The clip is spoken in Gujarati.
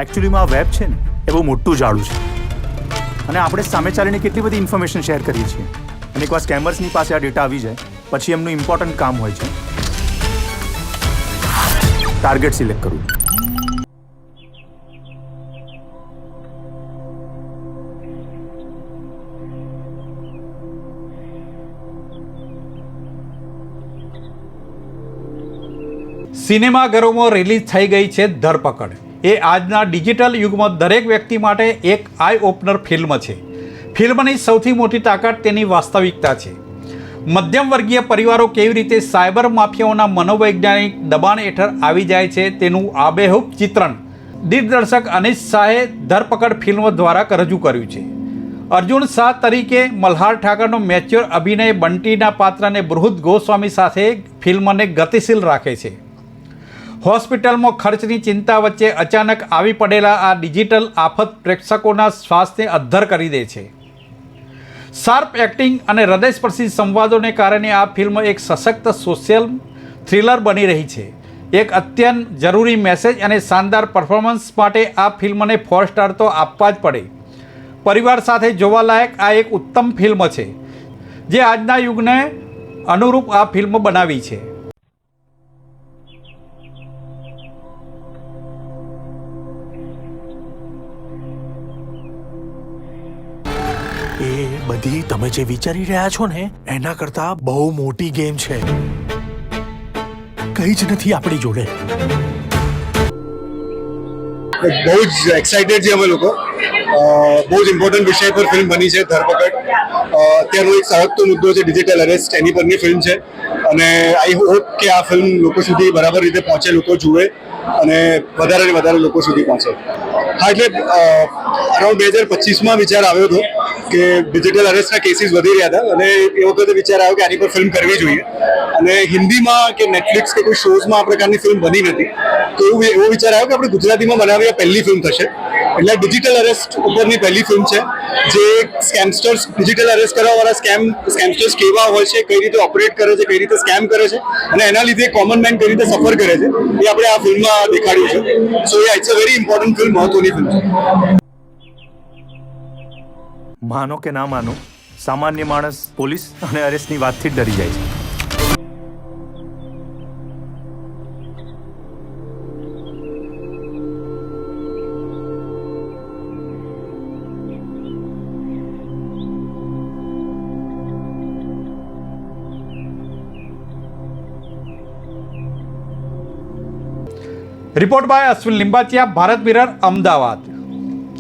એકચ્યુઅલીમાં આ વેબ છે ને એ બહુ મોટું જાળું છે અને આપણે સામે ચાલીને કેટલી બધી ઇન્ફોર્મેશન શેર કરીએ છીએ અને એકવાર સ્કેમર્સની પાસે આ ડેટા આવી જાય પછી એમનું ઇમ્પોર્ટન્ટ કામ હોય છે ટાર્ગેટ સિલેક્ટ કરવું. સિનેમાઘરોમાં રિલીઝ થઈ ગઈ છે ધરપકડ. એ આજના ડિજિટલ યુગમાં દરેક વ્યક્તિ માટે એક આઈ ઓપનર ફિલ્મ છે. ફિલ્મની સૌથી મોટી તાકાત તેની વાસ્તવિકતા છે. મધ્યમ વર્ગીય પરિવારો કેવી રીતે સાયબર માફિયાઓના મનોવૈજ્ઞાનિક દબાણ હેઠળ આવી જાય છે તેનું આબેહૂબ ચિત્રણ દિગ્દર્શક અનીશ શાહે ધરપકડ ફિલ્મ દ્વારા રજૂ કર્યું છે. અર્જુન શાહ તરીકે મલ્હાર ઠાકરનો મેચ્યોર અભિનય બંટીના પાત્રને બૃહદ ગોસ્વામી સાથે ફિલ્મને ગતિશીલ રાખે છે. હોસ્પિટલમાં ખર્ચની ચિંતા વચ્ચે અચાનક આવી પડેલા આ ડિજિટલ આફત પ્રેક્ષકોના શ્વાસને અદ્ધર કરી દે છે. શાર્પ એક્ટિંગ અને હૃદયસ્પર્શી સંવાદોને કારણે આ ફિલ્મ એક સશક્ત સોશિયલ થ્રિલર બની રહી છે. એક અત્યંત જરૂરી મેસેજ અને શાનદાર પરફોર્મન્સ માટે આ ફિલ્મને 4 સ્ટાર તો આપવા જ પડે. પરિવાર સાથે જોવાલાયક આ એક ઉત્તમ ફિલ્મ છે જે આજના યુગને અનુરૂપ આ ફિલ્મ બનાવી છે. એ બધી તમે જે વિચારી રહ્યા છો ને એના કરતા બહુ મોટી ગેમ છે. કઈ જ નથી આપણી જોડે. બહુ જ એક્સાઇટેડ છે અમે લોકો. બહુ જ ઇમ્પોર્ટન્ટ વિષય પર ફિલ્મ બની છે ધરપકડ. અત્યારનો એક સળગતો મુદ્દો છે ડિજિટલ અરેસ્ટ, એની પરની ફિલ્મ છે અને આઈ હોપ કે આ ફિલ્મ લોકો સુધી બરાબર રીતે પહોંચે, લોકો જુએ અને વધારે ને વધારે લોકો સુધી પહોંચે. હા, એટલે અરાઉન્ડ 2025માં વિચાર આવ્યો હતો કે ડિજિટલ અરેસ્ટના કેસીસ વધી રહ્યા હતા અને એ વખતે વિચાર આવ્યો કે આની પર ફિલ્મ કરવી જોઈએ. અને હિન્દીમાં કે નેટફ્લિક્સ કે કોઈ શોઝમાં આ પ્રકારની ફિલ્મ બની નથી, તો એવો વિચાર આવ્યો કે આપણે ગુજરાતીમાં બનાવી પહેલી ફિલ્મ થશે. એટલે ડિજિટલ અરેસ્ટ ઉપરની પહેલી ફિલ્મ છે જે સ્કેમસ્ટર્સ, ડિજિટલ અરેસ્ટ કરવાવાળા સ્કેમસ્ટર્સ કેવા હોય છે, કઈ રીતે ઓપરેટ કરે છે, કઈ રીતે સ્કેમ કરે છે અને એના લીધે કોમન મેન કઈ રીતે સફર કરે છે એ આપણે આ ફિલ્મમાં દેખાડ્યું છે. So it's a very important film, મહત્વની ફિલ્મ છે. માનો કે ના માનો, સામાન્ય માણસ પોલીસ અને અરેસ્ટની વાતથી જ ડરી જાય છે. Report by Ashwin Limbachiya, Bharat Mirror, Ahmedabad.